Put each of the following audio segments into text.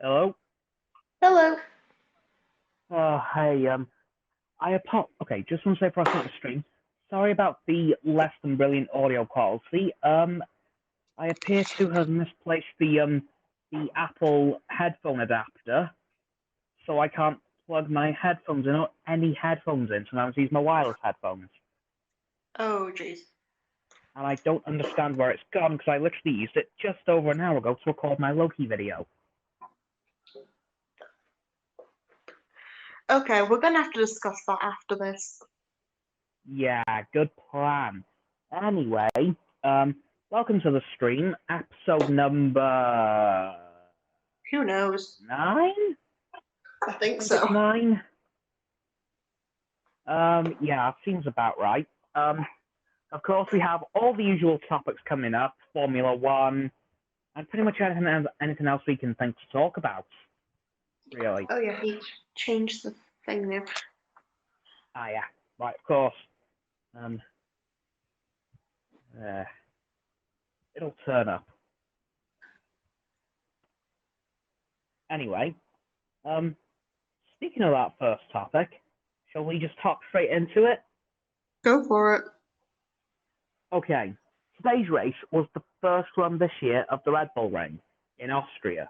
Hello. Hello. Hey. Okay, just want to say before I start the stream, sorry about the less than brilliant audio quality. I appear to have misplaced the Apple headphone adapter, so I can't plug my headphones in or any headphones in. So now I'm using my wireless headphones, Oh, jeez. and I don't understand where it's gone because I literally used it just over an hour ago to record my Loki video. Okay, we're gonna have to discuss that after this. Yeah, good plan. Anyway, welcome to the stream, episode number Who knows? 9? I think It's so. 9. Yeah, seems about right. Of course, we have all the usual topics coming up, Formula One, and pretty much anything else we can think to talk about, really. Oh yeah, he changed the thing there. Ah, yeah, right, of course. Um, it'll turn up. Anyway, speaking of that first topic, shall we just talk straight into it? Go for it. Okay, today's race was the first one this year of the Red Bull Ring in Austria,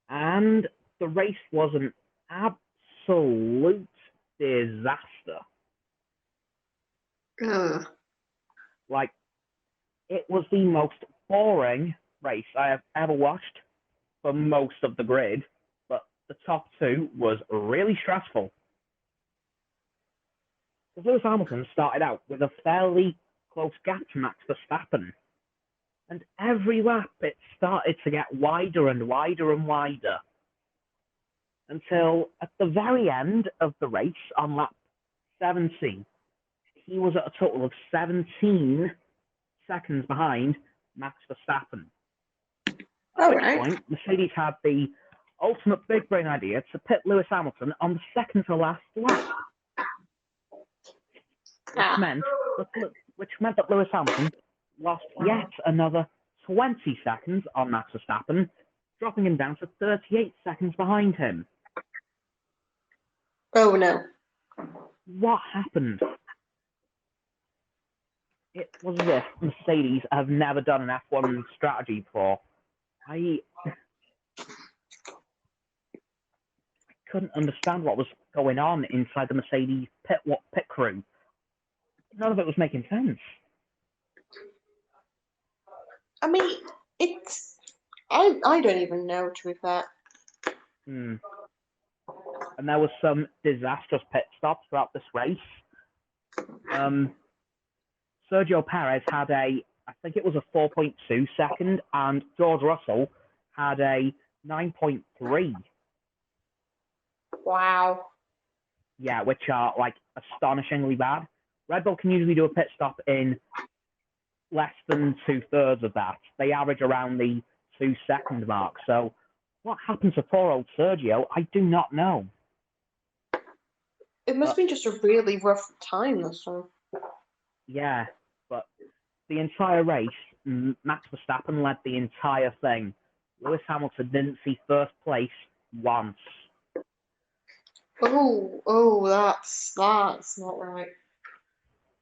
and the race was an absolute disaster. Ugh. Like, it was the most boring race I have ever watched for most of the grid, but the top two was really stressful. Because Lewis Hamilton started out with a fairly close gap to Max Verstappen, and every lap it started to get wider and wider and wider until at the very end of the race on lap 70, he was at a total of 17 seconds behind Max Verstappen. At which point, Mercedes had the ultimate big brain idea to pit Lewis Hamilton on the second to last lap, which meant that Lewis Hamilton lost yet another 20 seconds on Max Verstappen, dropping him down to 38 seconds behind him. Oh no. What happened? It was as if Mercedes have never done an F1 strategy before. I couldn't understand what was going on inside the Mercedes pit crew. None of it was making sense. I mean, I don't even know, to be fair. And there was some disastrous pit stops throughout this race. Sergio Perez had I think it was a 4.2 second, and George Russell had a 9.3. Wow. Yeah, which are like astonishingly bad. Red Bull can usually do a pit stop in less than 2/3 of that. They average around the 2-second mark. So what happened to poor old Sergio? I do not know. It must have been just a really rough time this time. Yeah, but the entire race, Max Verstappen led the entire thing. Lewis Hamilton didn't see first place once. Oh, that's not right.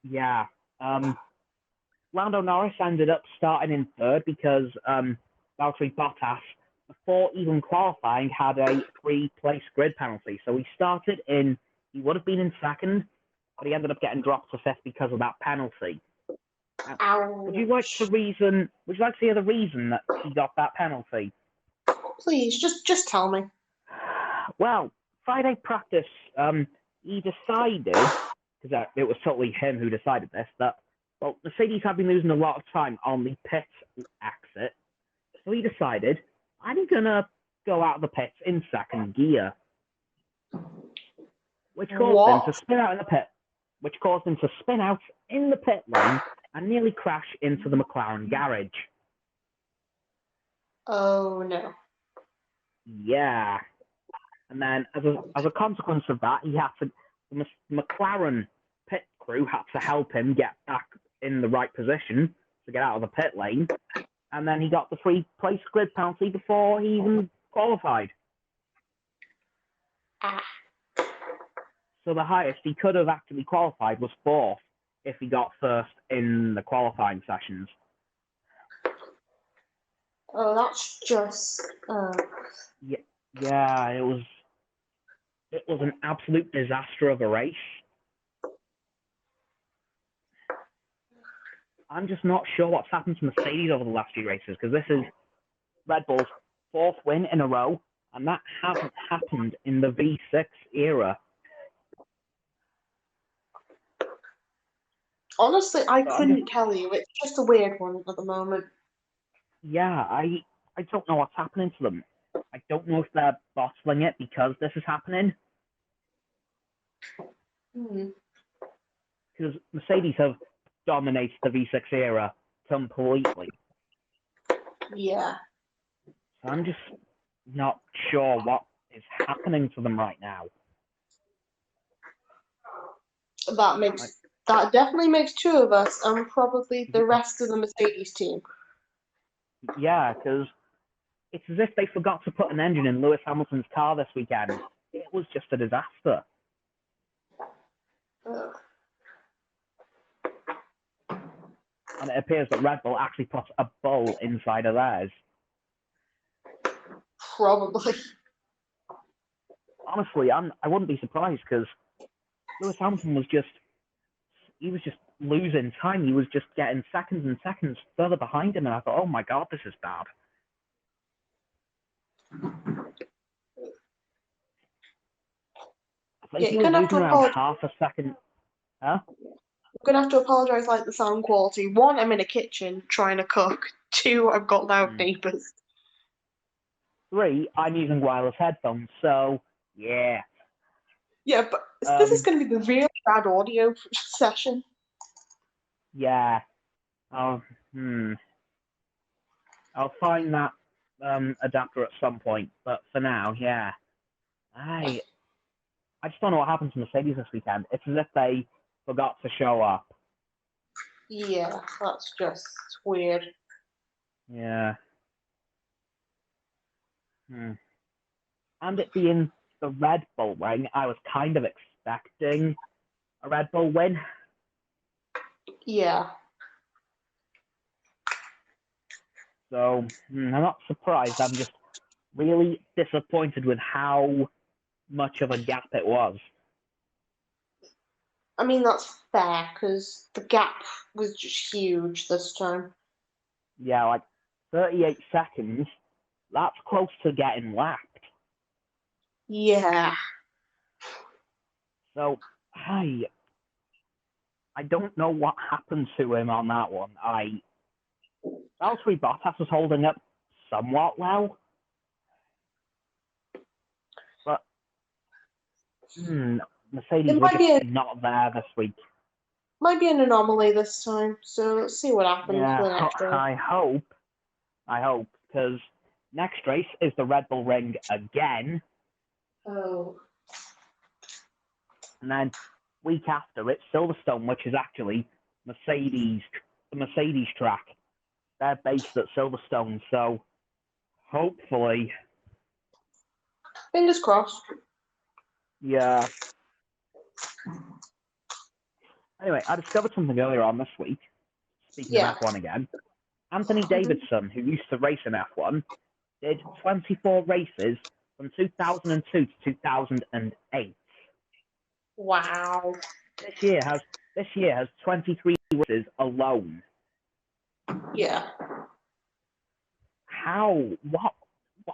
Yeah. Lando Norris ended up starting in third because Valtteri Bottas, before even qualifying, had a 3-place grid penalty. So he would have been in second, but he ended up getting dropped to fifth because of that penalty. Would you like to hear the reason that he got that penalty? Please, just tell me. Well, Friday practice, he decided, because it was totally him who decided this, that Mercedes had been losing a lot of time on the pit exit, so he decided, I'm gonna go out of the pits in second gear, which caused him to spin out in the pit lane and nearly crash into the McLaren garage. Oh no. Yeah. And then, as a consequence of that, the McLaren pit crew had to help him get back in the right position to get out of the pit lane. And then he got the 3-place grid penalty before he even qualified. Ah. So the highest he could have actually qualified was 4th if he got first in the qualifying sessions. Oh, that's just. Yeah, it was an absolute disaster of a race. I'm just not sure what's happened to Mercedes over the last few races, because this is Red Bull's 4th win in a row, and that hasn't happened in the V6 era. Honestly, I couldn't tell you. It's just a weird one at the moment. Yeah, I don't know what's happening to them. I don't know if they're bottling it because this is happening. Because Mercedes have dominated the V6 era completely. Yeah. So I'm just not sure what is happening to them right now. That definitely makes 2 of us, and probably the rest of the Mercedes team. Yeah, because it's as if they forgot to put an engine in Lewis Hamilton's car this weekend. It was just a disaster. And it appears that Red Bull actually put a bowl inside of theirs. Probably. Honestly, I wouldn't be surprised, because Lewis Hamilton was just losing time. He was just getting seconds and seconds further behind him, and I thought, oh my god, this is bad. I think he was losing around half a second. Huh? I'm going to have to apologise like the sound quality. 1, I'm in a kitchen trying to cook. 2, I've got loud neighbours. 3, I'm using wireless headphones, so yeah. Yeah, but this is going to be the real bad audio session. Yeah. I'll find that adapter at some point, but for now, yeah. I just don't know what happened to Mercedes this weekend. It's as if they forgot to show up. Yeah, that's just weird. Yeah. And it being the Red Bull ring, I was kind of expecting a Red Bull win. Yeah. So I'm not surprised. I'm just really disappointed with how much of a gap it was. I mean, that's fair, because the gap was just huge this time. Yeah, like 38 seconds. That's close to getting lapped. Yeah. So, I don't know what happened to him on that one. Valtteri Bottas was holding up somewhat well. But, Mercedes were just not there this week. Might be an anomaly this time, so let's see what happens for the next race. I hope, because next race is the Red Bull Ring again. Oh. And then week after, it's Silverstone, which is actually the Mercedes track. They're based at Silverstone, so hopefully. Fingers crossed. Yeah. Anyway, I discovered something earlier on this week. Speaking of F1 again, Anthony Davidson, who used to race in F1, did 24 races from 2002 to 2008. Wow. This year has 23 races alone. Yeah. How? What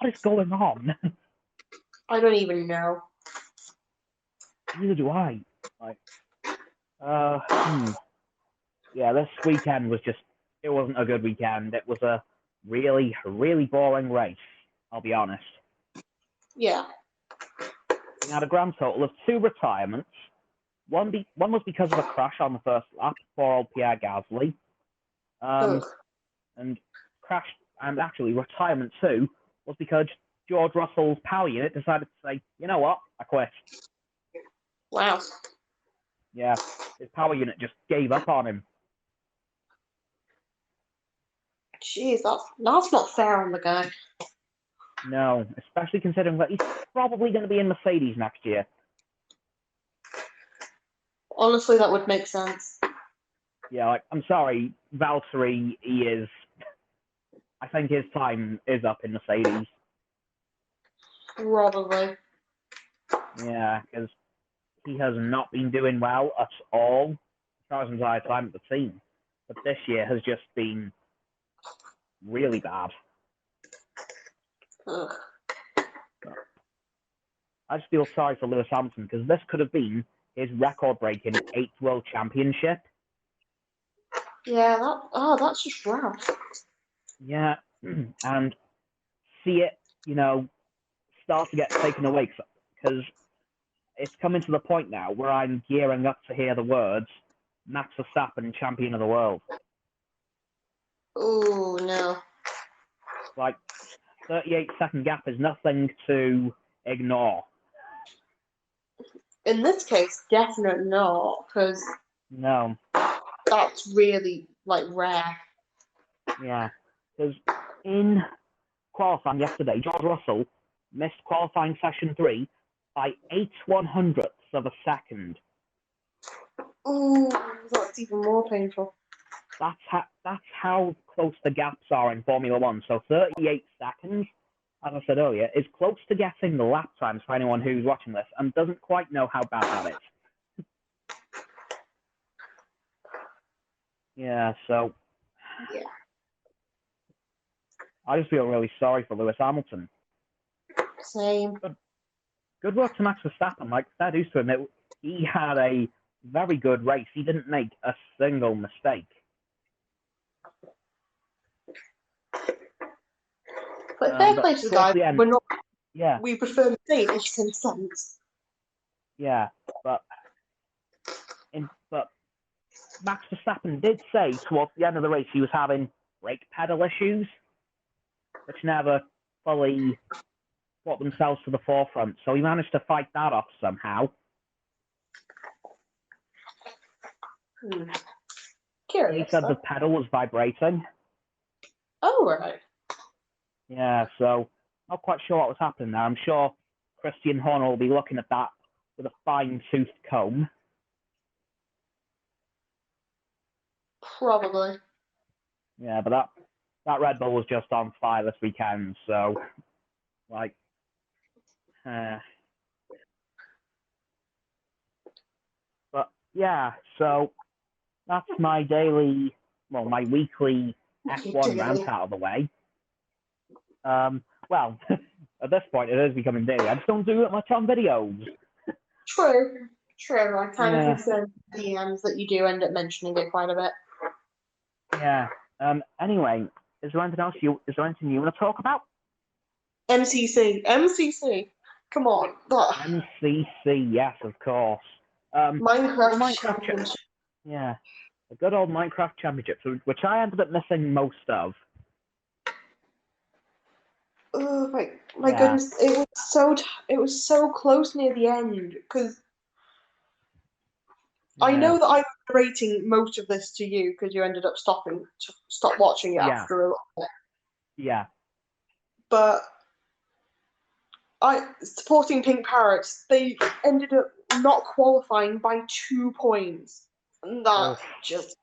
is going on? I don't even know. Neither do I. Yeah, this weekend was it wasn't a good weekend. It was a really, really boring race, I'll be honest. Yeah. We had a grand total of 2 retirements. One was because of a crash on the first lap for old Pierre Gasly. And actually retirement 2 was because George Russell's power unit decided to say, you know what, I quit. Wow. Yeah, his power unit just gave up on him. Jeez, that's not fair on the guy. No, especially considering that he's probably going to be in Mercedes next year. Honestly, that would make sense. Yeah, like, I'm sorry, Valtteri, I think his time is up in Mercedes. Probably. Yeah, because he has not been doing well at all as far as his entire time at the team. But this year has just been really bad. Ugh. I just feel sorry for Lewis Hamilton because this could have been his record-breaking 8th World Championship. Yeah, that's just rough. Yeah, and see it, start to get taken away because it's coming to the point now where I'm gearing up to hear the words Max Verstappen, champion of the world. Oh, no. Like, 38-second gap is nothing to ignore. In this case, definitely not, because No. that's really, rare. Yeah. Because in qualifying yesterday, George Russell missed qualifying session 3 by 8/100ths of a second. Ooh, that's even more painful. That's how close the gaps are in Formula One. So 38 seconds, as I said earlier, is close to guessing the lap times for anyone who's watching this and doesn't quite know how bad that is. Yeah, so Yeah. I just feel really sorry for Lewis Hamilton. Same. Good work to Max Verstappen. Like that is to admit, he had a very good race. He didn't make a single mistake. But fair play to the guy. We're not. Yeah. We prefer Mercedes in a sense. Yeah, but Max Verstappen did say towards the end of the race he was having brake pedal issues, which never fully brought themselves to the forefront. So he managed to fight that off somehow. Curious. He said the pedal was vibrating. Oh, right. Yeah, so not quite sure what was happening there. I'm sure Christian Horner will be looking at that with a fine-toothed comb. Probably. Yeah, but that Red Bull was just on fire this weekend, so but yeah, so that's my weekly F1 rant out of the way. Well, at this point it is becoming daily. I just don't do it much on videos. True. I kind of concerned DMs that you do end up mentioning it quite a bit. Yeah. Anyway, is there anything you want to talk about? MCC. Come on. MCC, yes, of course. Minecraft Championship. Yeah, a good old Minecraft Championship, which I ended up missing most of. Oh my goodness! It was so close near the end because I know that I was narrating most of this to you because you ended up stop watching it after a little bit. Yeah. But supporting Pink Parrots, they ended up not qualifying by 2 points. And that just...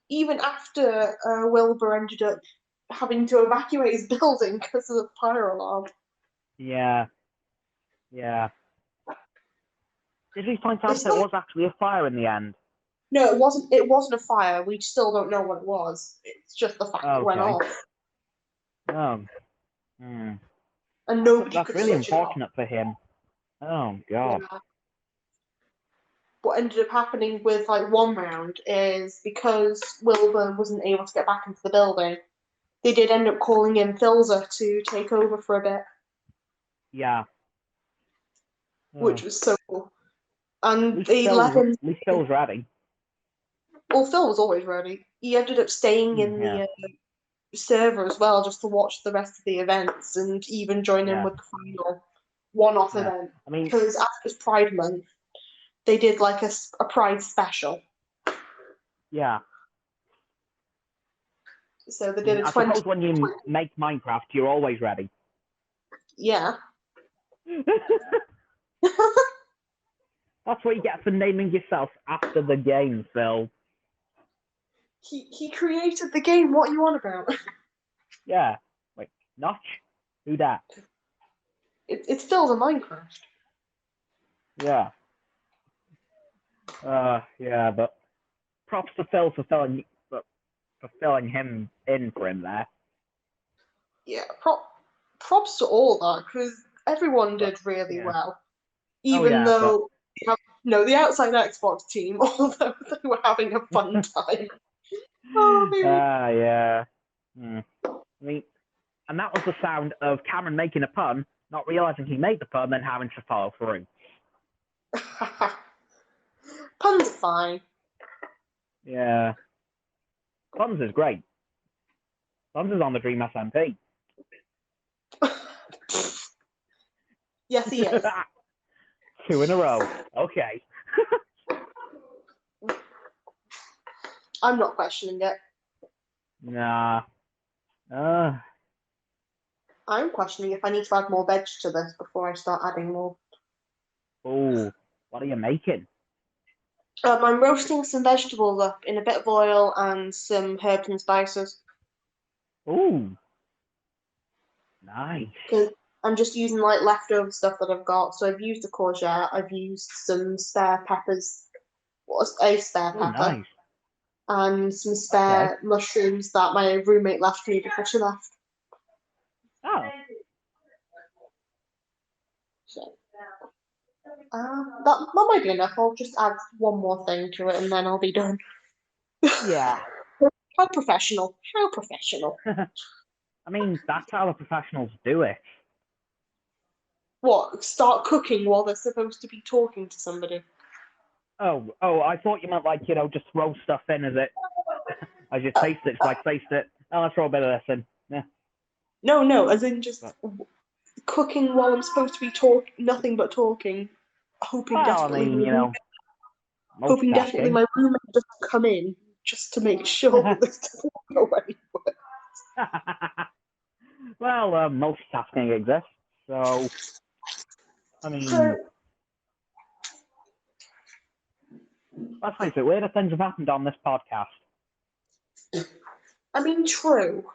Even after Wilbur ended up having to evacuate his building because of the fire alarm. Yeah. Did we find out that it was actually a fire in the end? No, it wasn't. It wasn't a fire. We still don't know what it was. It's just the fact it went off. Oh. And nobody That's could really switch it off. unfortunate for him. Oh God. Yeah. What ended up happening with one round is because Wilbur wasn't able to get back into the building, they did end up calling in Philza to take over for a bit. Yeah. Which was so cool. And they let him... At least Phil was ready. Well, Phil was always ready. He ended up staying in the server as well, just to watch the rest of the events and even join in with the final one-off event. I mean, because after it's Pride Month, they did a Pride special. Yeah. So they did a I 20. suppose when you make Minecraft, you're always ready. Yeah. That's what you get for naming yourself after the game, Phil. He created the game. What are you on about? Yeah. Wait, Notch? Who that? It's still the Minecraft. Yeah. Yeah, but props to Phil for filling him in for him there. Yeah, props to all that, because everyone did really well. Even though the outside Xbox team, although they were having a fun time. Yeah. I mean, and that was the sound of Cameron making a pun, not realizing he made the pun, then having to follow through. Puns are fine. Yeah. Puns is great. Puns is on the Dream SMP. Yes, he is. 2 in a row. Okay. I'm not questioning it. Nah. I'm questioning if I need to add more veg to this before I start adding more. Oh, what are you making? I'm roasting some vegetables up in a bit of oil and some herbs and spices. Ooh. Nice. Because I'm just using like leftover stuff that I've got. So I've used a courgette, I've used some spare peppers, a spare pepper, Nice. and some spare mushrooms that my roommate left me before she left. Oh. So that might be enough. I'll just add one more thing to it and then I'll be done. Yeah. How professional. How professional. I mean, that's how the professionals do it. What? Start cooking while they're supposed to be talking to somebody? Oh, I thought you meant like, just throw stuff in as you taste it. It's like, taste it. Oh, let's throw a bit of this in. Yeah. No, as in just cooking while I'm supposed to be nothing but talking, hoping desperately my roommate doesn't come in just to make sure that this doesn't go anywhere. Well, multitasking exists, so I mean, let's face it, weirder things have happened on this podcast. I mean, true.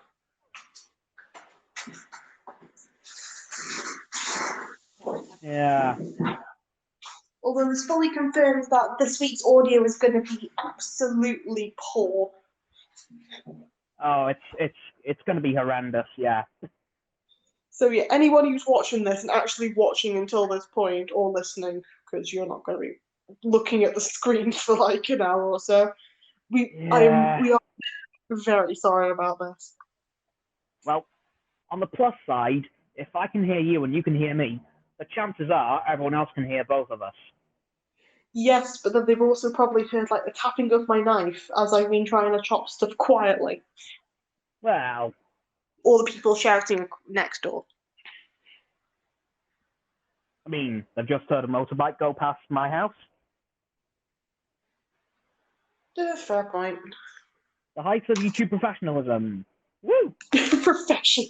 Yeah. Although it's fully confirmed that this week's audio is going to be absolutely poor. Oh, it's going to be horrendous, yeah. So yeah, anyone who's watching this and actually watching until this point or listening, because you're not going to be looking at the screen for like an hour or so, we are very sorry about this. Well, on the plus side, if I can hear you and you can hear me, the chances are everyone else can hear both of us. Yes, but then they've also probably heard like the tapping of my knife as I've been trying to chop stuff quietly. Well, or the people shouting next door. I mean, they've just heard a motorbike go past my house. Fair point. The heights of YouTube professionalism. Woo! Professional.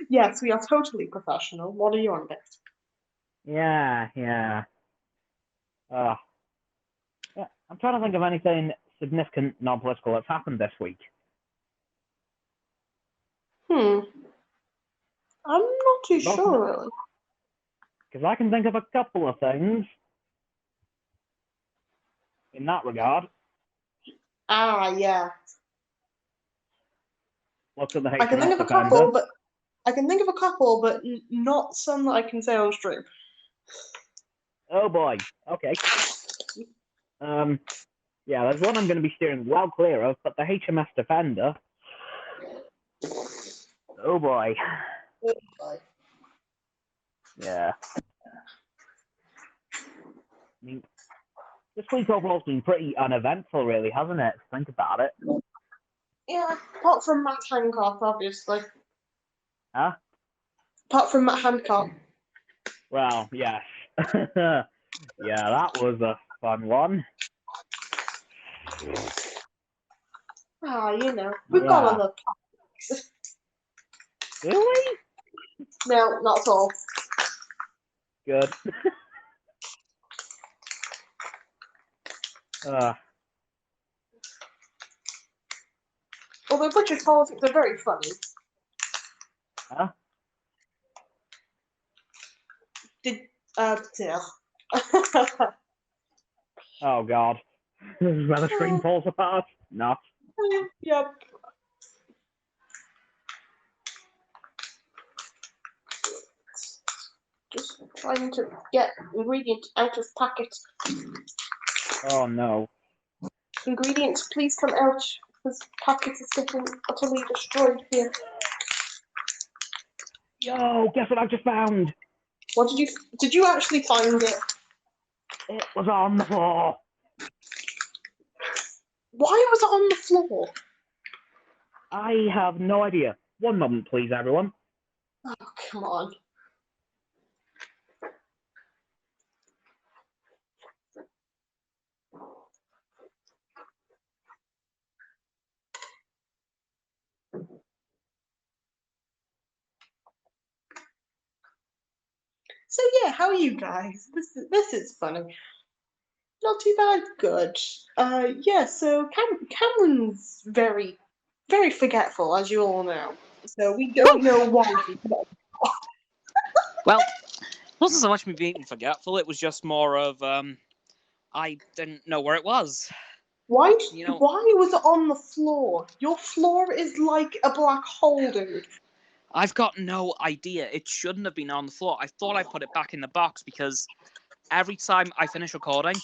Yes, we are totally professional. What are you on about? Yeah. I'm trying to think of anything significant non-political that's happened this week. I'm not too sure, really. Because I can think of a couple of things in that regard. Yeah. Look at the I can think of a couple, but not some that I can say on stream. Oh boy. Okay. Yeah, there's one I'm going to be steering well clear of, but the HMS Defender. Oh boy. Yeah. I mean, this week overall's been pretty uneventful, really, hasn't it? Think about it. Yeah, apart from Matt Hancock, obviously. Huh? Apart from Matt Hancock. Well, yes. Yeah, that was a fun one. We've got other Really? No, not at all. Good. Although Butcher's politics are very funny. Huh? Yeah. Oh God. This is where the screen falls apart. Not. Yep. Just trying to get ingredient out of packet. Oh no. Ingredients, please come out. This packet is getting utterly destroyed here. Yo, guess what I've just found? What did you actually find it? It was on the floor. Why was it on the floor? I have no idea. One moment, please, everyone. Oh, come on. So yeah, how are you guys? This is funny. Not too bad. Good. Yeah. So Cameron's very, very forgetful, as you all know. So we don't know why. Well, it wasn't so much me being forgetful. It was just more of I didn't know where it was. Why You know, was it on the floor? Your floor is like a black hole, dude. I've got no idea. It shouldn't have been on the floor. I thought I put it back in the box because every time I finish recording,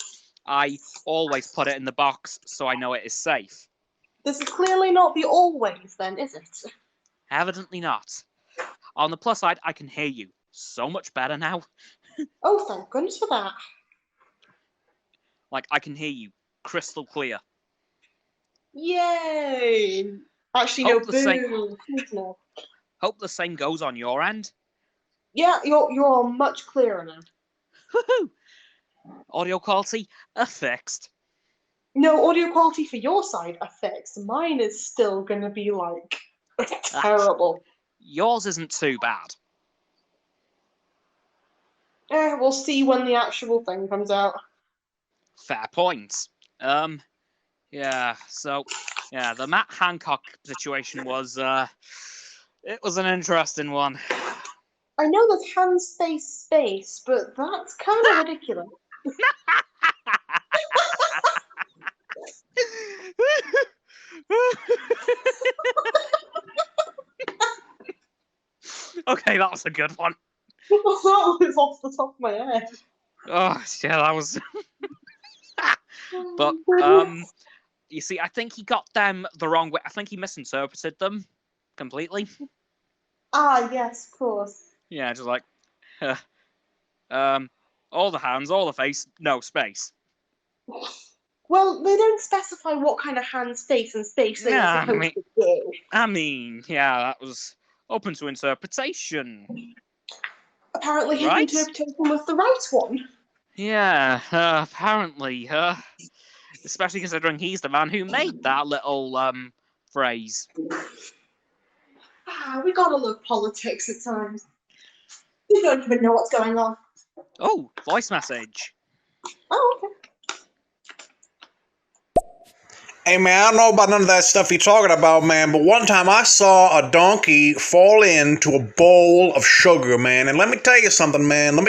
I always put it in the box so I know it is safe. This is clearly not the always, then, is it? Evidently not. On the plus side, I can hear you so much better now. Oh, thank goodness for that. Like, I can hear you crystal clear. Yay! Actually, no, boo. Please no. Hope the same goes on your end. Yeah, you're much clearer now. Woohoo! Audio quality fixed. No, audio quality for your side are fixed. Mine is still going to be like terrible. Yours isn't too bad. We'll see when the actual thing comes out. Fair point. Yeah, so, yeah, the Matt Hancock situation was, it was an interesting one. I know there's hand space, but that's kind of ridiculous. Okay, that was a good one. That was off the top of my head. Oh, yeah, that was... But, you see, I think he got them the wrong way. I think he misinterpreted them completely. Ah, yes, of course. Yeah, just like, all the hands, all the face, no space. Well, they don't specify what kind of hand space and space they are supposed to do. I mean, yeah, that was open to interpretation. Apparently his Right? interpretation was the right one. Yeah, apparently, especially considering he's the man who made that little, phrase. We gotta love politics at times. We don't even know what's going on. Oh, voice message. Oh, okay. Hey man, I don't know about none of that stuff you're talking about, man, but one time I saw a donkey fall into a bowl of sugar, man, and let me tell you something, man, That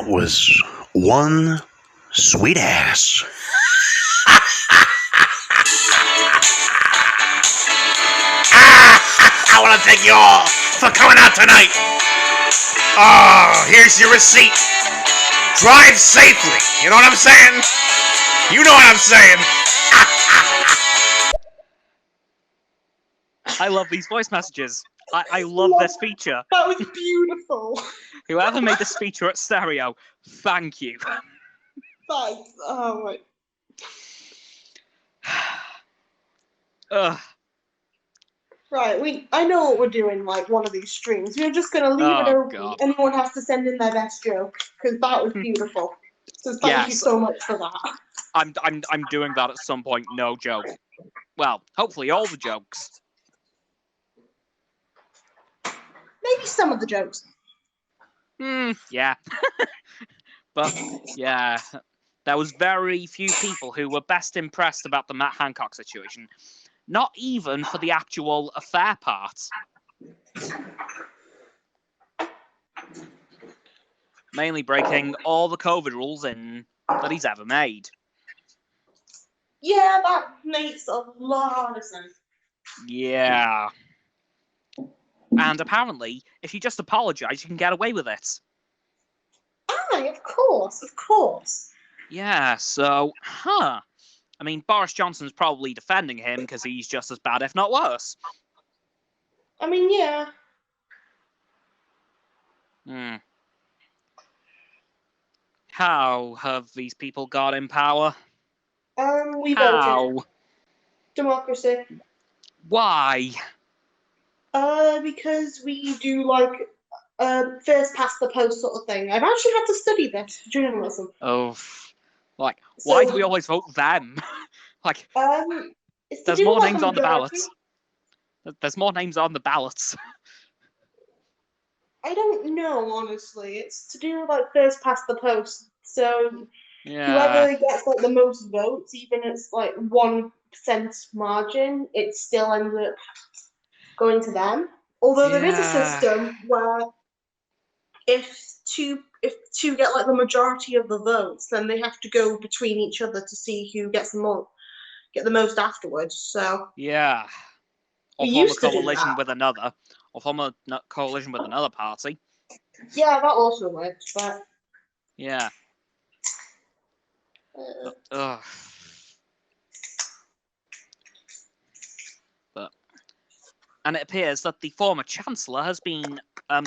was one sweet ass. I want to thank you all for coming out tonight. Oh, here's your receipt. Drive safely, you know what I'm saying? You know what I'm saying. I love these voice messages. I love this feature. That was beautiful. Whoever made this feature at Stereo, thank you. Thanks. Oh, my. Right, I know what we're doing, like, one of these streams. We're just going to leave it open. God. Anyone has to send in their best joke, because that was beautiful. So thank you so much for that. I'm doing that at some point, no joke. Well, hopefully all the jokes. some of the jokes. Yeah. But, yeah, there was very few people who were best impressed about the Matt Hancock situation. Not even for the actual affair part. Mainly breaking all the COVID rules that he's ever made. Yeah, that makes a lot of sense. Yeah. And apparently, if you just apologise, you can get away with it. Aye, of course. Yeah, so, I mean, Boris Johnson's probably defending him because he's just as bad, if not worse. I mean, yeah. How have these people got in power? We How? voted. Democracy. Why? Because we do like first past the post sort of thing. I've actually had to study this journalism. Oh, like, So, why do we always vote them? Like, it's to there's do more with, like, names on the majority. ballots. There's more names on the ballots. I don't know, honestly. It's to do with like first past the post. So Yeah. whoever gets like the most votes, even if it's like 1% margin, it still ends up going to them. Although there is a system where if two get like the majority of the votes, then they have to go between each other to see who gets get the most afterwards. So yeah. Or we form a used to do coalition that. with another. Or form a coalition with another party. Yeah, that also works, but Yeah. And it appears that the former Chancellor has been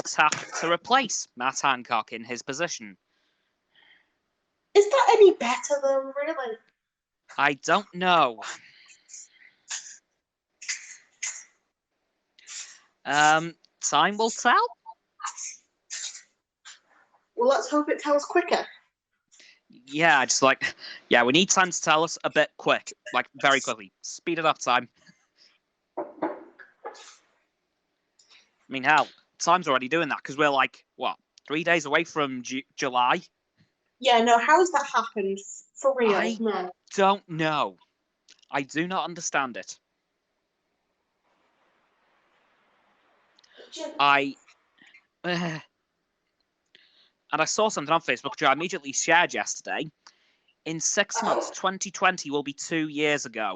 tapped to replace Matt Hancock in his position. is that any better though, really? I don't know. Time will tell. Well, let's hope it tells quicker. Yeah, we need time to tell us a bit quick. Like, very quickly. Speed it up, time. I mean, hell, time's already doing that because we're like, 3 days away from July? Yeah, no, how has that happened? For real? No. Don't know. I do not understand it. And I saw something on Facebook which I immediately shared yesterday. In 6 months, 2020 will be 2 years ago.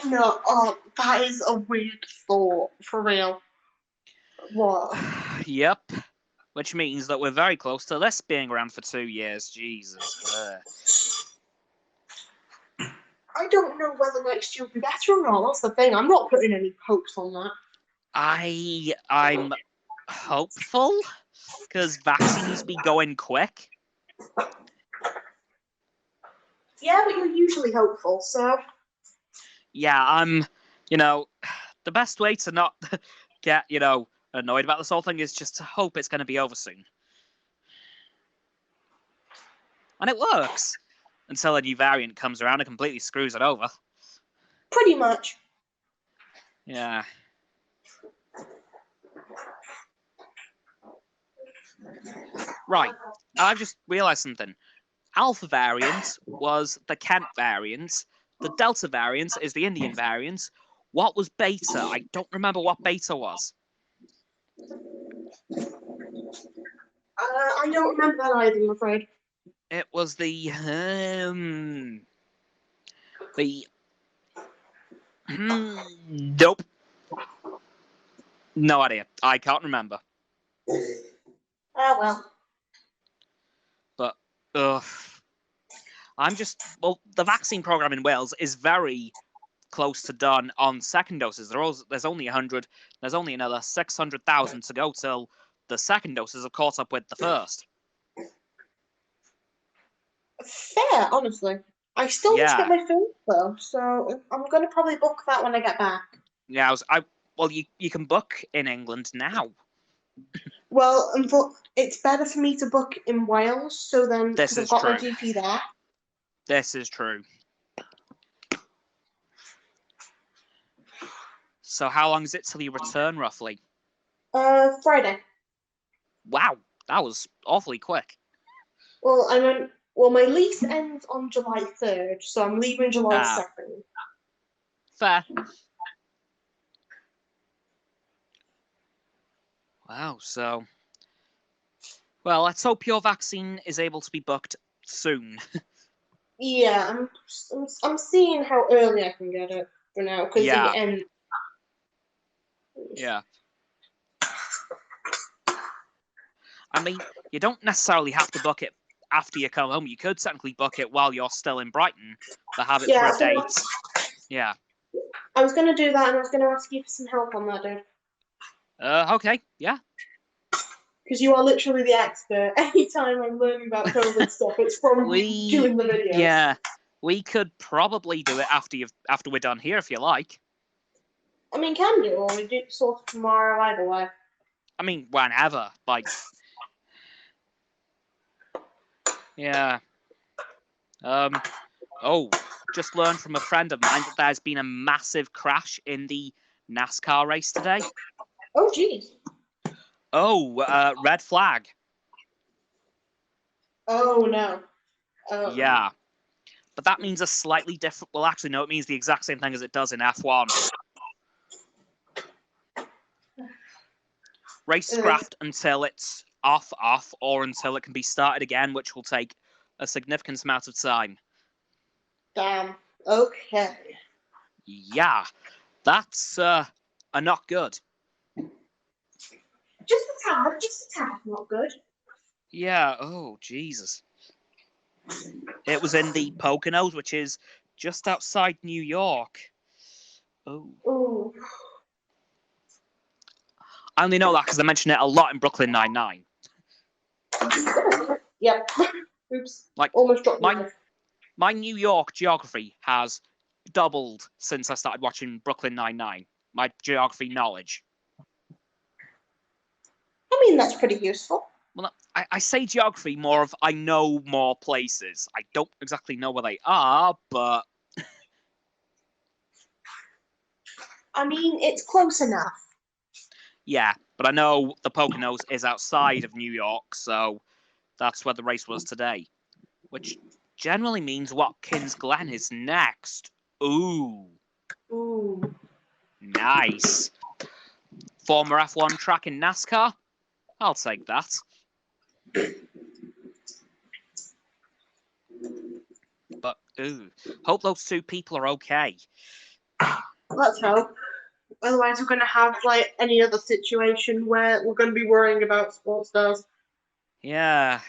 No, that is a weird thought, for real. What? Yep. Which means that we're very close to this being around for 2 years. Jesus. I don't know whether next year will be better or not. That's the thing. I'm not putting any hopes on that. I'm hopeful because vaccines be going quick. Yeah, but you're usually hopeful, so. Yeah, I'm. The best way to not get annoyed about this whole thing is just to hope it's going to be over soon. And it works until a new variant comes around and completely screws it over. Pretty much. Yeah. Right. I've just realised something. Alpha variant was the Kent variant. The Delta variant is the Indian variant. What was Beta? I don't remember what Beta was. I don't remember that either, I'm afraid. It was the nope. No idea. I can't remember. Ah, well. But the vaccine program in Wales is very close to done on second doses. There's only 100. There's only another 600,000 to go till the second doses have caught up with the first. Fair, honestly. I still need to get my phone though, so I'm gonna probably book that when I get back. Yeah, you can book in England now. Well, it's better for me to book in Wales, so then because I've got my GP there. This is true. So how long is it till you return, roughly? Friday. Wow, that was awfully quick. Well, my lease ends on July 3rd, so I'm leaving July 2nd. Fair. Wow, so... Well, let's hope your vaccine is able to be booked soon. Yeah, I'm seeing how early I can get it for now, because Yeah. the end. Yeah. I mean, you don't necessarily have to book it after you come home. You could technically book it while you're still in Brighton, but have it for a date. Yeah. I was going to do that, and I was going to ask you for some help on that, dude. Okay, yeah. Because you are literally the expert. Anytime I'm learning about COVID stuff, it's from doing the videos. Yeah, we could probably do it after we're done here, if you like. I mean, can do, or we do sort of tomorrow, either way. I mean, whenever, like... Yeah. Oh, just learned from a friend of mine that there's been a massive crash in the Nascar race today. Oh, jeez. Oh, red flag. Oh, no. Yeah. But that means a slightly different... Well, actually, no, it means the exact same thing as it does in F1. Race scrapped until it's off, or until it can be started again, which will take a significant amount of time. Damn. Okay. Yeah. That's a not good. Just a tad, not good. Yeah, oh, Jesus. It was in the Poconos, which is just outside New York. Oh. Ooh. I only know that because they mention it a lot in Brooklyn Nine-Nine. Yep. Oops. Like, almost dropped my New York geography has doubled since I started watching Brooklyn Nine-Nine. My geography knowledge. I mean, that's pretty useful. Well, I say geography more of I know more places. I don't exactly know where they are, but... I mean, it's close enough. Yeah, but I know the Poconos is outside of New York, so that's where the race was today. Which generally means Watkins Glen is next. Ooh. Ooh. Nice. Former F1 track in NASCAR? I'll take that. But, ooh. Hope those two people are okay. Let's hope. Otherwise, we're going to have, like, any other situation where we're going to be worrying about sports stars. Yeah.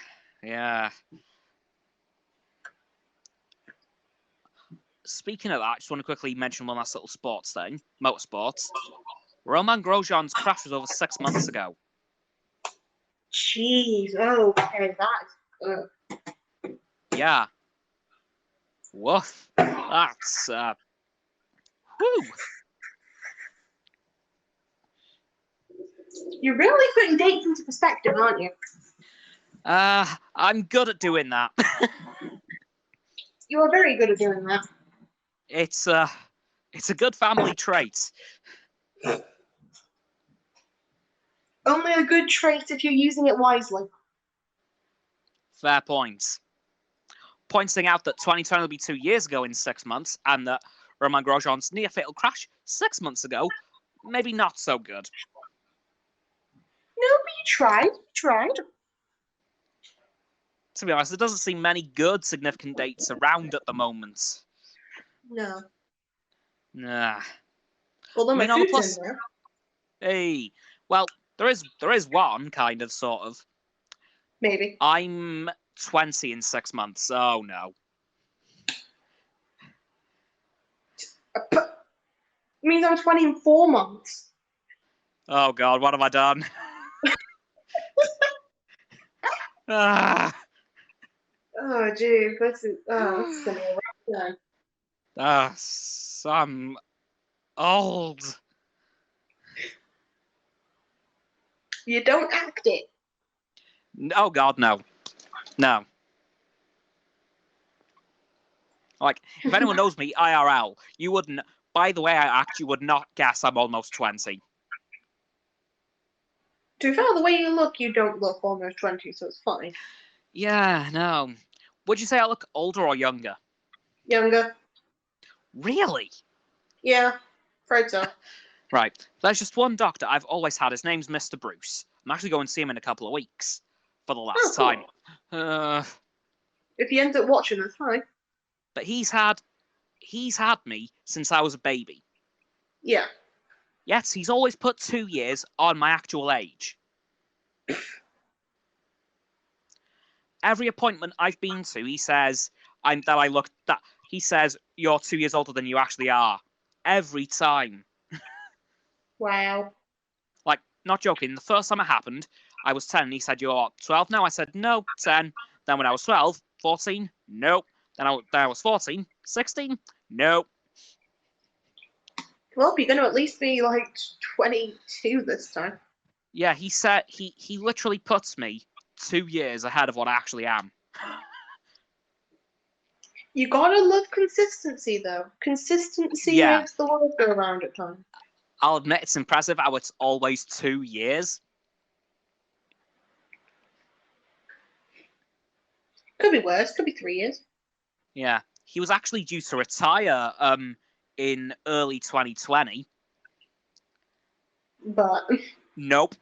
Speaking of that, I just want to quickly mention one last little sports thing. Motorsports. Romain Grosjean's crash was over 6 months ago. Jeez, okay, that's... Yeah. Woof. That's, whew. You're really putting dates into perspective, aren't you? I'm good at doing that. You are very good at doing that. It's a good family trait. Only a good trait if you're using it wisely. Fair points. Pointing out that 2020 will be 2 years ago in 6 months, and that Romain Grosjean's near-fatal crash 6 months ago, maybe not so good. No, but you tried. To be honest, there doesn't seem many good significant dates around at the moment. No. Nah. Well, then I mean, my on the food's plus... in there. Hey, well, there is one, kind of, sort of. Maybe. I'm 20 in 6 months, oh no. It means I'm 20 in 4 months. Oh god, what have I done? Ah. Oh, geez, this is gonna be a rough time. I'm old. You don't act it. Oh god, no. No. Like, if anyone knows me IRL, you wouldn't By the way, I actually would not guess I'm almost 20. To be fair, the way you look, you don't look almost 20, so it's fine. Yeah, no. Would you say I look older or younger? Younger. Really? Yeah, afraid so. Right. There's just one doctor I've always had. His name's Mr. Bruce. I'm actually going to see him in a couple of weeks for the last cool. time. If you end up watching, that's fine. But he's had me since I was a baby. Yeah. Yes, he's always put 2 years on my actual age. Every appointment I've been to, he says he says you're 2 years older than you actually are. Every time. Wow. Like, not joking. The first time it happened, I was 10 and he said, "You're 12 now?" I said, "No, 10. Then when I was 12, 14, nope. Then I was 14, 16, nope. Well, you're going to at least be like 22 this time. Yeah, he said he literally puts me 2 years ahead of what I actually am. You gotta love consistency, though. Consistency Yeah. makes the world go round at times. I'll admit it's impressive how it's always 2 years. Could be worse. Could be 3 years. Yeah. He was actually due to retire in early 2020. But Nope.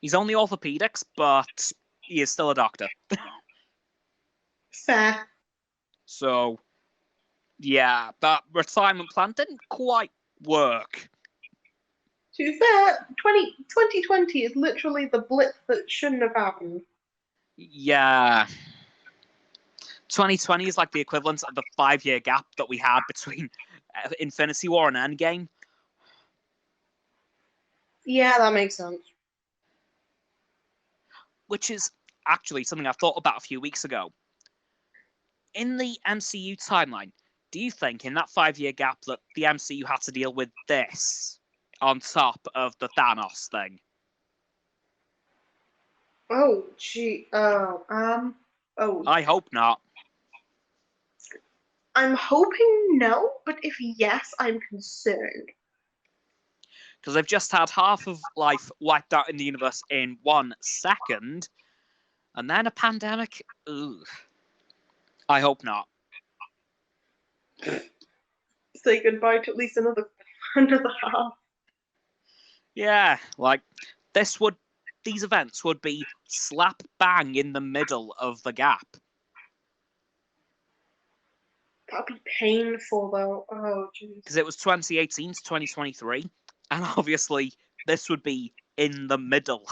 He's only orthopedics, but he is still a doctor. fair. So, yeah, that retirement plan didn't quite work. To be fair, 2020 is literally the blip that shouldn't have happened. Yeah. 2020 is like the equivalent of the 5-year gap that we had between Infinity War and Endgame. Yeah, that makes sense. Which is actually something I thought about a few weeks ago. In the MCU timeline, do you think in that 5-year gap that the MCU had to deal with this on top of the Thanos thing? Oh, gee. Oh. I hope not. I'm hoping no, but if yes, I'm concerned. Because they've just had half of life wiped out in the universe in 1 second, and then a pandemic. Ugh. I hope not. Say goodbye to at least another half. Yeah, like these events would be slap bang in the middle of the gap. That'd be painful, though. Oh, jeez. Because it was 2018 to 2023, and obviously this would be in the middle.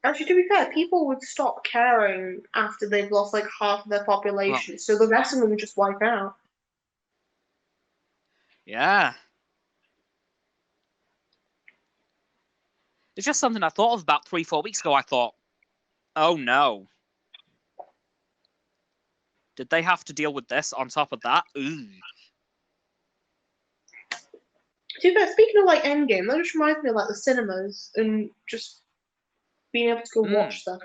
Actually, to be fair, people would stop caring after they've lost like half of their population, so the rest of them would just wipe out. Yeah. It's just something I thought of about 3-4 weeks ago. I thought, oh no. Did they have to deal with this on top of that? Ooh. To be fair, speaking of like Endgame, that just reminds me of like the cinemas and just being able to go watch them.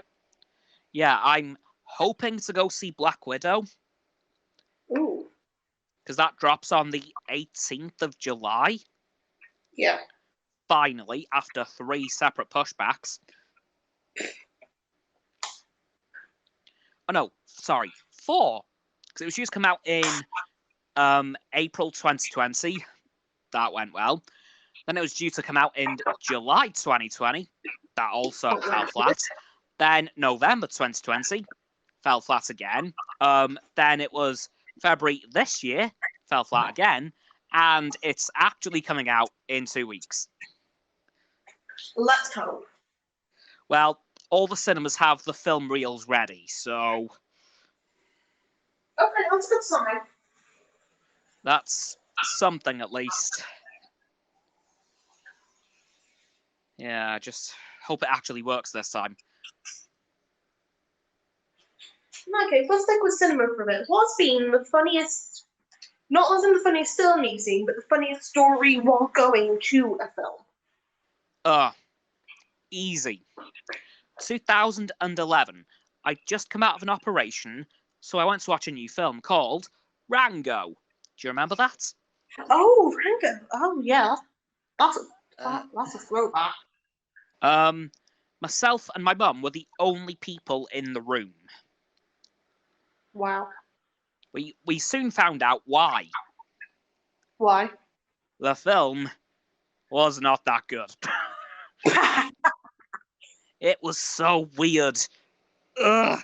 Yeah, I'm hoping to go see Black Widow. Ooh. Because that drops on the 18th of July. Yeah. Finally, after 3 separate pushbacks. Oh no, sorry, 4. Because it was due to come out in April 2020. That went well. Then it was due to come out in July 2020. That also fell flat. Then November 2020. Fell flat again. Then it was February this year. Fell flat again. And it's actually coming out in 2 weeks. Let's hope. Well, all the cinemas have the film reels ready, so... Okay, that's a good sign. That's something, at least. Yeah, just hope it actually works this time. Okay, let's stick with cinema for a bit. What's been the funniest, not as in the funniest film you've seen, but the funniest story while going to a film? Easy. 2011. I'd just come out of an operation So I went to watch a new film called Rango. Do you remember that? Oh, Rango. Oh, yeah. That's a throwback. Myself and my mum were the only people in the room. Wow. We soon found out why. Why? The film was not that good. It was so weird. Ugh.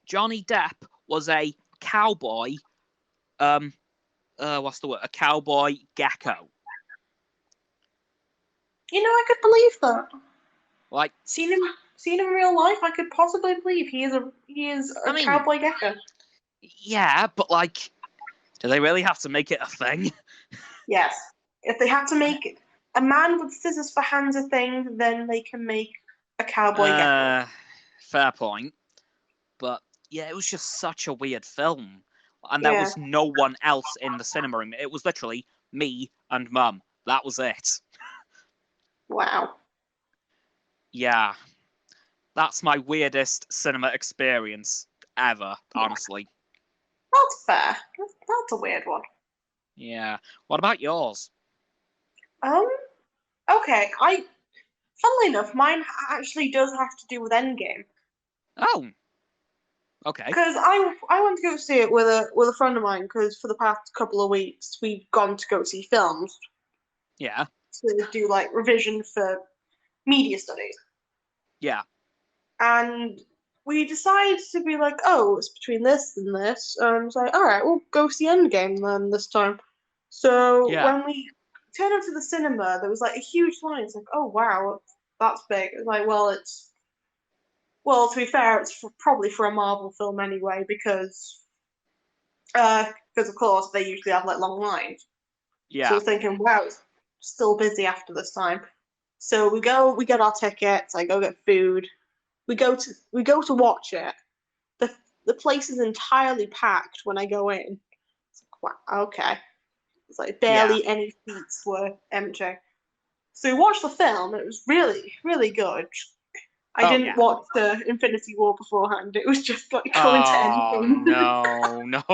Johnny Depp was a cowboy. What's the word? A cowboy gecko. I could believe that. Like, Seen him in real life, I could possibly believe he is a cowboy gecko. yeah, but like, do they really have to make it a thing? Yes. If they have to make a man with scissors for hands a thing, then they can make a cowboy gecko. Fair point. But yeah, it was just such a weird film. And there was no one else in the cinema room. It was literally me and Mum. That was it. Wow. Yeah. That's my weirdest cinema experience ever, honestly. That's fair. That's a weird one. Yeah. What about yours? Okay. Funnily enough, mine actually does have to do with Endgame. Oh. Okay. Because I went to go see it with a friend of mine. Because for the past couple of weeks we've gone to go see films. Yeah. To do like revision for media studies. Yeah. And we decided to be like, oh, it's between this and this. It's like, all right, we'll go see Endgame then this time. So when we turned up to the cinema, there was like a huge line. It's like, oh wow, that's big. It's like, well, to be fair, it's probably for a Marvel film anyway, because of course they usually have like long lines. Yeah. So we're thinking, wow, it's still busy after this time. So we get our tickets. I go get food. We go to watch it. The place is entirely packed when I go in. It's like, wow, okay. It's like barely any seats were empty. So we watched the film. It was really, really good. I didn't watch the Infinity War beforehand. It was just like going to Endgame.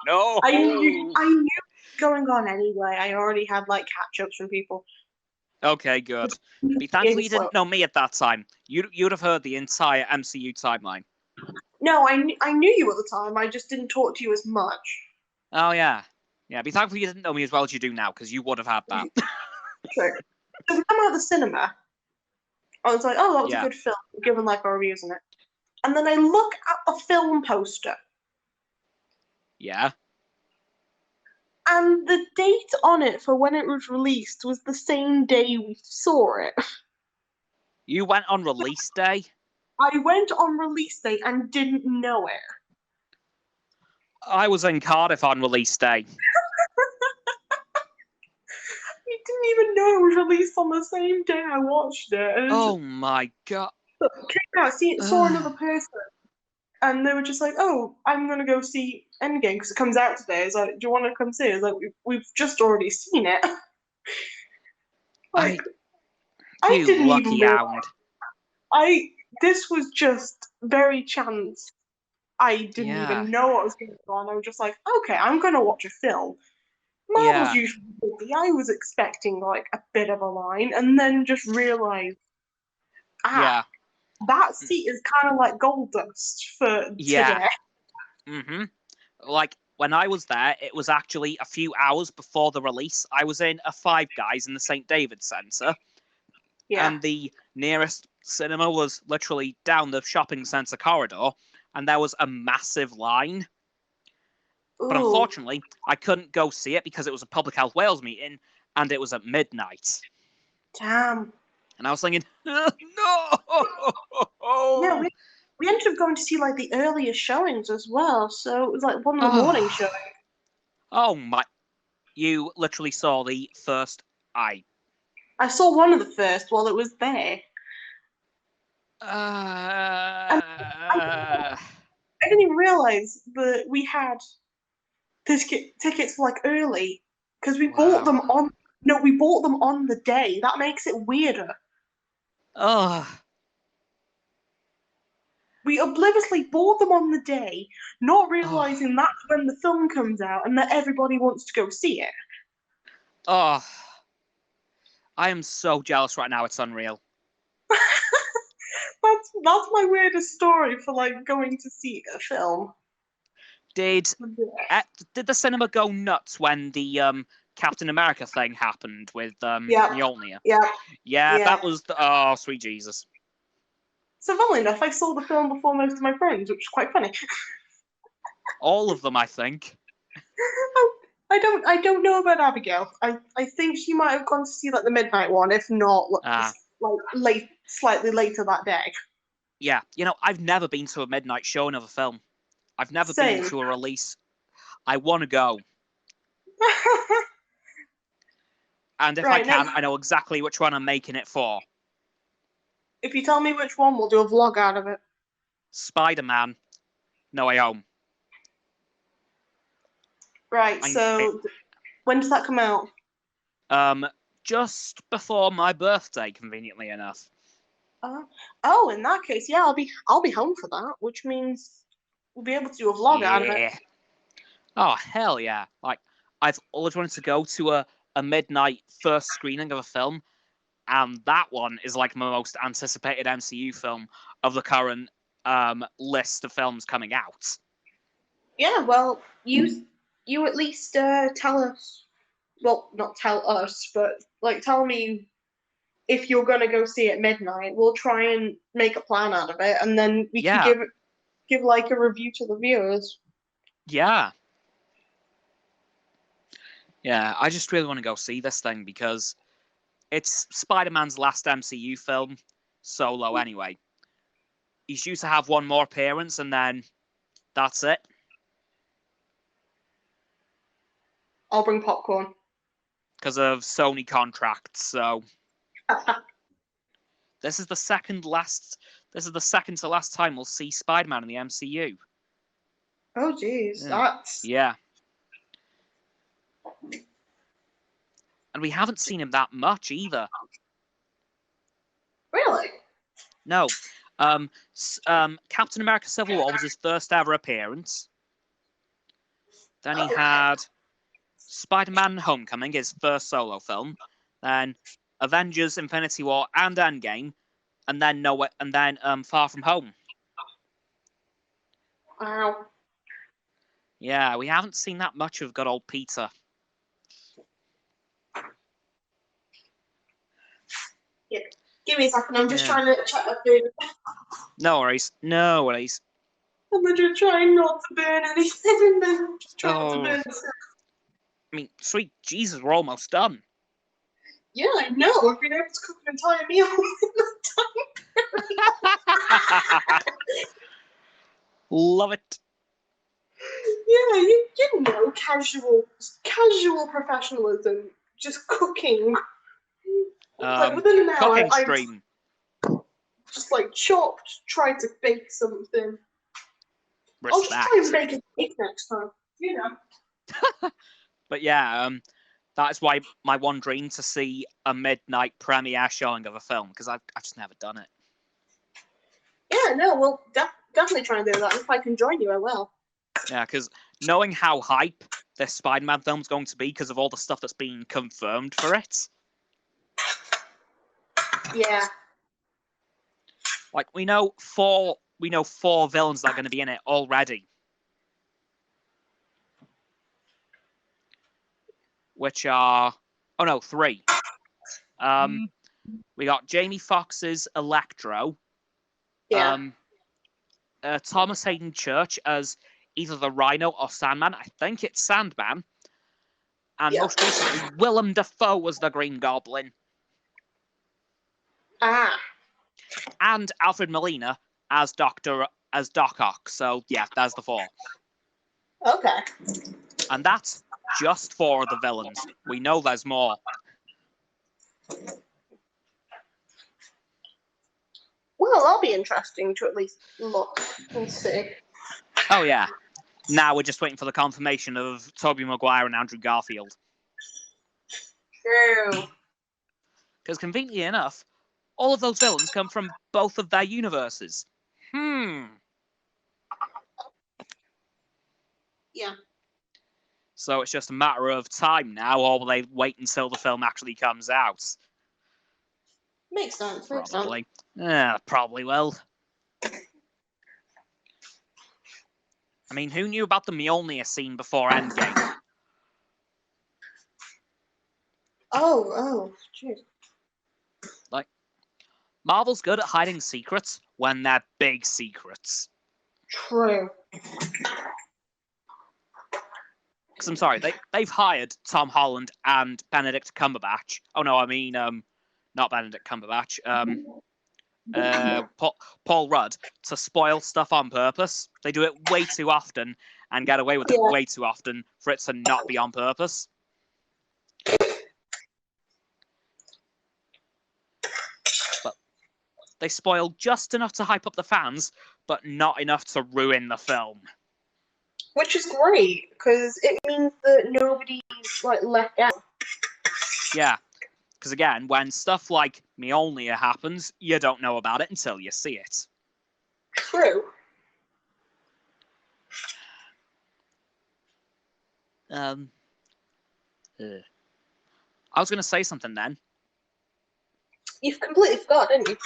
No. I knew going on anyway. I already had like catch-ups from people. Okay, good. Be thankful you didn't know me at that time. You'd have heard the entire MCU timeline. No, I knew you at the time. I just didn't talk to you as much. Oh yeah. Yeah, be thankful you didn't know me as well as you do now, because you would have had that. True. So we come out of the cinema. I was like, oh, that was a good film. We're giving like our reviews on it. And then I look at the film poster. Yeah. And the date on it for when it was released was the same day we saw it. You went on release day? I went on release day and didn't know it. I was in Cardiff on release day. You didn't even know it was released on the same day I watched it. Oh my god. Came out, saw another person. And they were just like, oh, I'm going to go see Endgame because it comes out today. It's like, do you want to come see it? It's like, we've just already seen it. Like, I didn't even know. This was just very chance. I didn't even know what was going on. I was just like, okay, I'm going to watch a film. Marvel's usually busy. I was expecting like a bit of a line and then just realised, that seat is kind of like gold dust for today. Mm-hmm. Like, when I was there, it was actually a few hours before the release. I was in a Five Guys in the St. David's Centre. Yeah. And the nearest cinema was literally down the shopping centre corridor, and there was a massive line. Ooh. But unfortunately, I couldn't go see it because it was a Public Health Wales meeting, and it was at midnight. Damn. And I was thinking, no! Yeah, we ended up going to see like the earlier showings as well, so it was like one of the morning showings. Oh my! You literally saw the first. I saw one of the first while it was there. I didn't even realise that we had tickets like early because we bought them on. No, we bought them on the day. That makes it weirder. Oh, We obliviously bought them on the day, not realising that's when the film comes out and that everybody wants to go see it. oh. I am so jealous right now, it's unreal. That's my weirdest story for like going to see a film. Did the cinema go nuts when the Captain America thing happened with Mjolnir? Yeah, that was oh, sweet Jesus. So funnily enough, I saw the film before most of my friends, which is quite funny. All of them, I think. I don't know about Abigail. I think she might have gone to see like the midnight one, if not like slightly later that day. Yeah, I've never been to a midnight showing of a film. I've never Same. been to a release. I want to go. And if I can, I know exactly which one I'm making it for. If you tell me which one, we'll do a vlog out of it. Spiderman, No Way Home. Right, so when does that come out? Just before my birthday, conveniently enough. Oh, in that case, yeah, I'll be home for that, which means we'll be able to do a vlog out of it. Oh, hell yeah. Like, I've always wanted to go to a midnight first screening of a film, and that one is like my most anticipated MCU film of the current list of films coming out. Yeah, well, you at least tell us. Well, not tell us, but like tell me if you're gonna go see it midnight. We'll try and make a plan out of it, and then we can give like a review to the viewers. Yeah. Yeah, I just really want to go see this thing because it's Spider-Man's last MCU film, solo anyway. He's due to have one more appearance, and then that's it. I'll bring popcorn. Because of Sony contracts, so... This is the second to last time we'll see Spider-Man in the MCU. Oh, jeez. That's... Yeah. And we haven't seen him that much, either. Really? No. Captain America Civil War was his first ever appearance. Then he had Spider-Man Homecoming, his first solo film. Then Avengers Infinity War and Endgame. And then Far From Home. Wow. Yeah, we haven't seen that much of good old Peter. Yeah. Give me a second. I'm just trying to chat up food. No worries. No worries. I'm just trying not to burn anything and then just trying to burn stuff. I mean, sweet Jesus, we're almost done. Yeah, I know. I've been able to cook an entire meal in time. Love it. Yeah, you know, casual professionalism, just cooking. Like within an hour, cooking stream. Just like chopped, tried to bake something. Respect. I'll just try and bake a cake next time. You know. But yeah, that's why my one dream to see a midnight premiere showing of a film, because I've just never done it. Yeah, no, we'll definitely try and do that. If I can join you, I will. Yeah, because knowing how hype this Spider-Man film's going to be because of all the stuff that's been confirmed for it. Yeah. Like, we know four villains that are going to be in it already. Which are... Oh, no, 3. We got Jamie Foxx's Electro. Yeah. Thomas Hayden Church as either the Rhino or Sandman. I think it's Sandman. And most recently, Willem Dafoe as the Green Goblin. Ah. And Alfred Molina as Doc Ock. So, yeah, that's the 4. Okay. And that's just 4 of the villains. We know there's more. Well, that'll be interesting to at least look and see. Oh, yeah. Now we're just waiting for the confirmation of Tobey Maguire and Andrew Garfield. True. Because conveniently enough, All of those villains come from both of their universes. Yeah. So it's just a matter of time now, or will they wait until the film actually comes out? Makes sense. Probably. Yeah, probably will. I mean, who knew about the Mjolnir scene before Endgame? Oh, jeez. Like, Marvel's good at hiding secrets when they're big secrets. True. Because I'm sorry, they've hired Tom Holland and Benedict Cumberbatch. Oh no, I mean not Benedict Cumberbatch. Paul Rudd to spoil stuff on purpose. They do it way too often and get away with it way too often for it to not be on purpose. But they spoil just enough to hype up the fans, but not enough to ruin the film. Which is great, because it means that nobody's left out. Yeah, because again, when stuff like Mjolnir happens, you don't know about it until you see it. True. I was going to say something then. You've completely forgot, didn't you?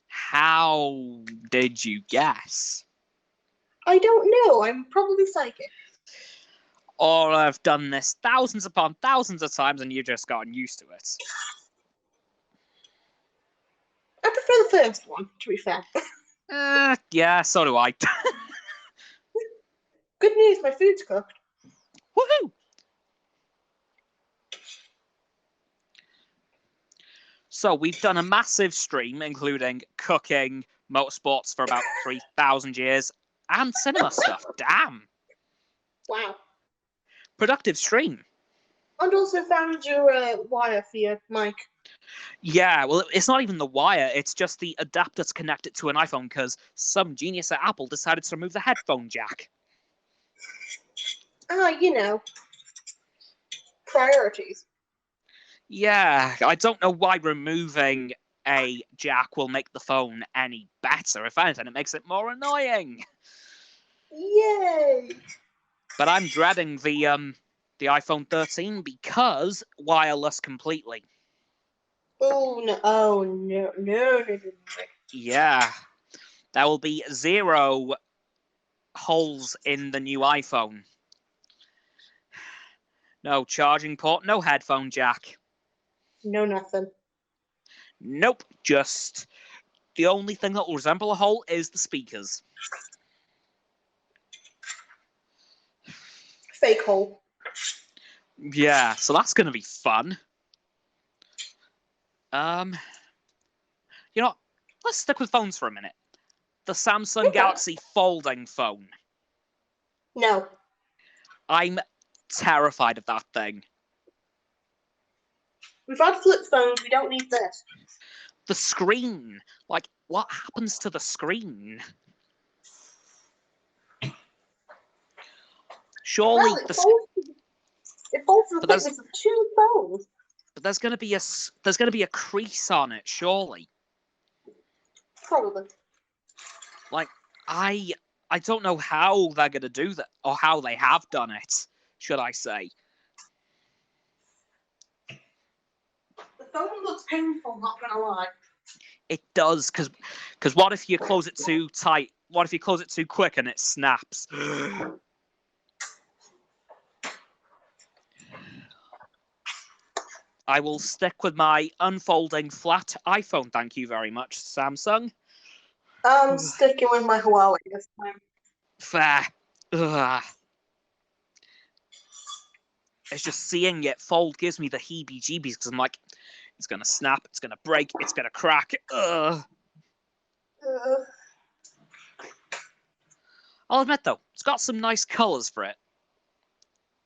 How did you guess? I don't know. I'm probably psychic. Or I've done this thousands upon thousands of times and you've just gotten used to it. I prefer the first one, to be fair. Yeah, so do I. Good news, my food's cooked. Woohoo! So we've done a massive stream, including cooking, motorsports for about 3,000 years, and cinema stuff. Damn. Wow. Productive stream. And also found your wire for your mic. Yeah, well, it's not even the wire. It's just the adapter to connect it to an iPhone because some genius at Apple decided to remove the headphone jack. You know. Priorities. Yeah, I don't know why removing a jack will make the phone any better. If anything, it makes it more annoying. Yay! But I'm dreading the iPhone 13 because wireless completely. Oh no. Yeah, there will be 0 holes in the new iPhone. No charging port, no headphone jack. No nothing. Nope, just the only thing that will resemble a hole is the speakers. Fake hole. Yeah, so that's going to be fun. You know, let's stick with phones for a minute. The Samsung Galaxy folding phone. No. I'm terrified of that thing. We've had flip phones, we don't need this. The screen. Like, what happens to the screen? Surely Well, it folds to the thickness of 2 phones. But there's going to be a crease on it, surely. Probably. Like, I don't know how they're going to do that, or how they have done it, should I say. The phone looks painful, not gonna lie. It does, because what if you close it too tight? What if you close it too quick and it snaps? I will stick with my unfolding flat iPhone, thank you very much, Samsung. I'm sticking with my Huawei this time. Fair. Ugh. It's just seeing it fold gives me the heebie-jeebies because I'm like, it's going to snap, it's going to break, it's going to crack. Ugh. I'll admit, though, it's got some nice colours for it.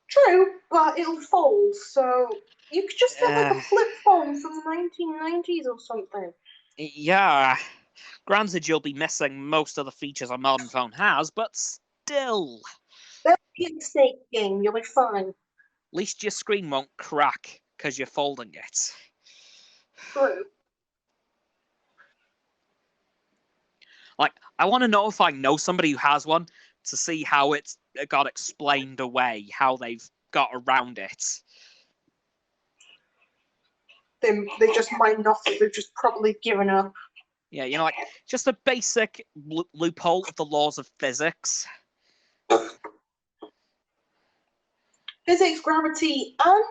True, but it'll fold, so you could just have like a flip phone from the 1990s or something. Yeah. Granted, you'll be missing most of the features a modern phone has, but still. Don't be a snake game, you'll be fine. At least your screen won't crack because you're folding it. True. Like, I want to know if I know somebody who has one to see how it got explained away, how they've got around it. They just might not. They've just probably given up. Yeah, like just a basic loophole of the laws of physics. Physics, gravity, and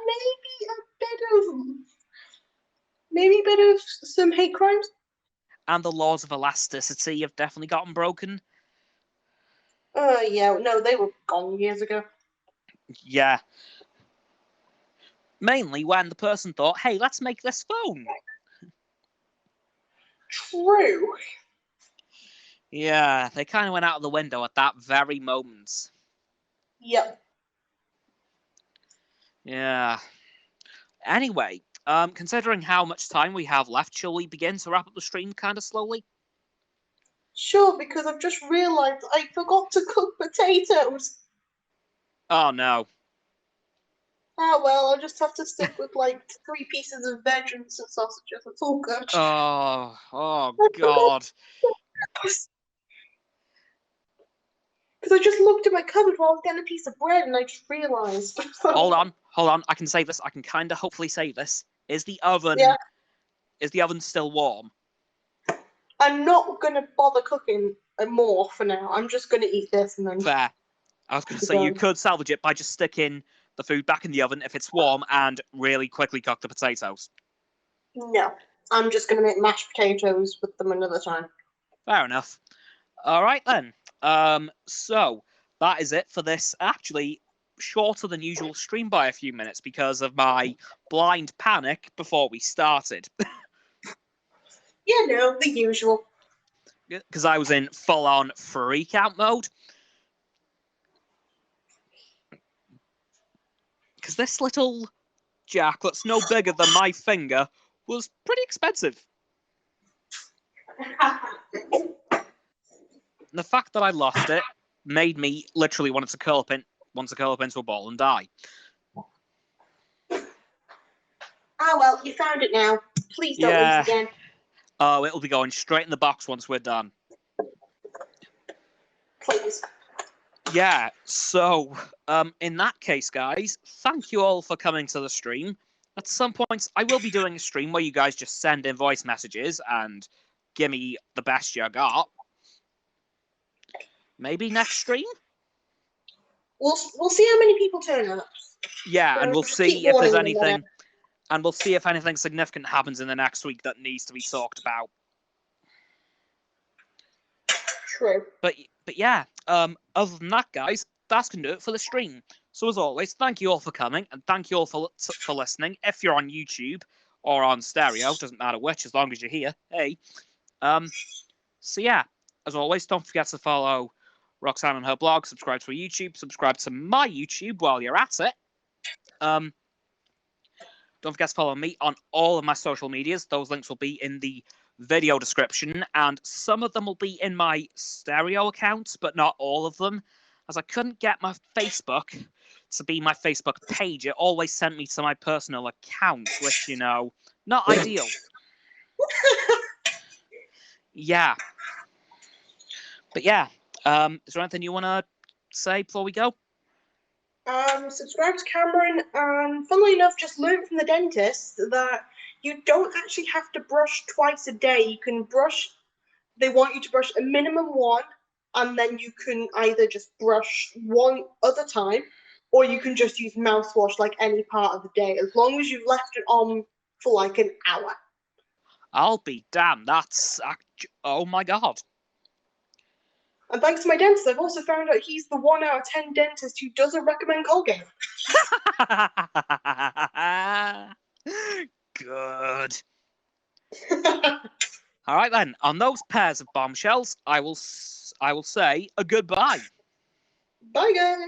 maybe a bit of some hate crimes. And the laws of elasticity have definitely gotten broken. Yeah, no, they were gone years ago. Yeah. Mainly when the person thought, hey, let's make this phone. True. Yeah, they kind of went out of the window at that very moment. Yep. Yeah. Anyway, considering how much time we have left, shall we begin to wrap up the stream kind of slowly? Sure, because I've just realised I forgot to cook potatoes. Oh, no. Ah, well, I'll just have to stick with, 3 pieces of veg and some sausages. It's all good. Oh, God. Because I just looked at my cupboard while I was getting a piece of bread and I just realised. Hold on. I can save this. I can kind of hopefully save this. Is the oven still warm? I'm not going to bother cooking more for now. I'm just going to eat this and then... Fair. I was going to say, you could salvage it by just sticking the food back in the oven if it's warm and really quickly cook the potatoes. No. I'm just going to make mashed potatoes with them another time. Fair enough. All right, then. So that is it for this actually shorter than usual stream by a few minutes because of my blind panic before we started. Yeah, no, the usual. Because I was in full-on freak-out mode. Because this little jack that's no bigger than my finger was pretty expensive. And the fact that I lost it made me literally want to curl up into a ball and die. Ah, well, you found it now. Please don't lose again. Oh, it'll be going straight in the box once we're done. Please. Yeah, so, in that case, guys, thank you all for coming to the stream. At some point, I will be doing a stream where you guys just send in voice messages and give me the best you got. Maybe next stream? We'll see how many people turn up. Yeah, and we'll see if there's anything... And we'll see if anything significant happens in the next week that needs to be talked about. True. But yeah, other than that, guys, that's going to do it for the stream. So as always, thank you all for coming, and thank you all for listening. If you're on YouTube or on stereo, doesn't matter which, as long as you're here. Hey. So yeah, as always, don't forget to follow Roxanne on her blog, subscribe to her YouTube, subscribe to my YouTube while you're at it. Don't forget to follow me on all of my social medias. Those links will be in the video description, and some of them will be in my stereo account, but not all of them, as I couldn't get my Facebook to be my Facebook page. It always sent me to my personal account, which, not ideal. Yeah. But yeah, is there anything you want to say before we go? Subscribe to Cameron, and funnily enough, just learn from the dentist that you don't actually have to brush twice a day. You can brush, they want you to brush a minimum one, and then you can either just brush one other time, or you can just use mouthwash like any part of the day, as long as you've left it on for an hour. I'll be damned, oh my god. And thanks to my dentist, I've also found out he's the 1 out of 10 dentist who doesn't recommend Colgate. Good. All right then. On those pairs of bombshells, I will say a goodbye. Bye, guys.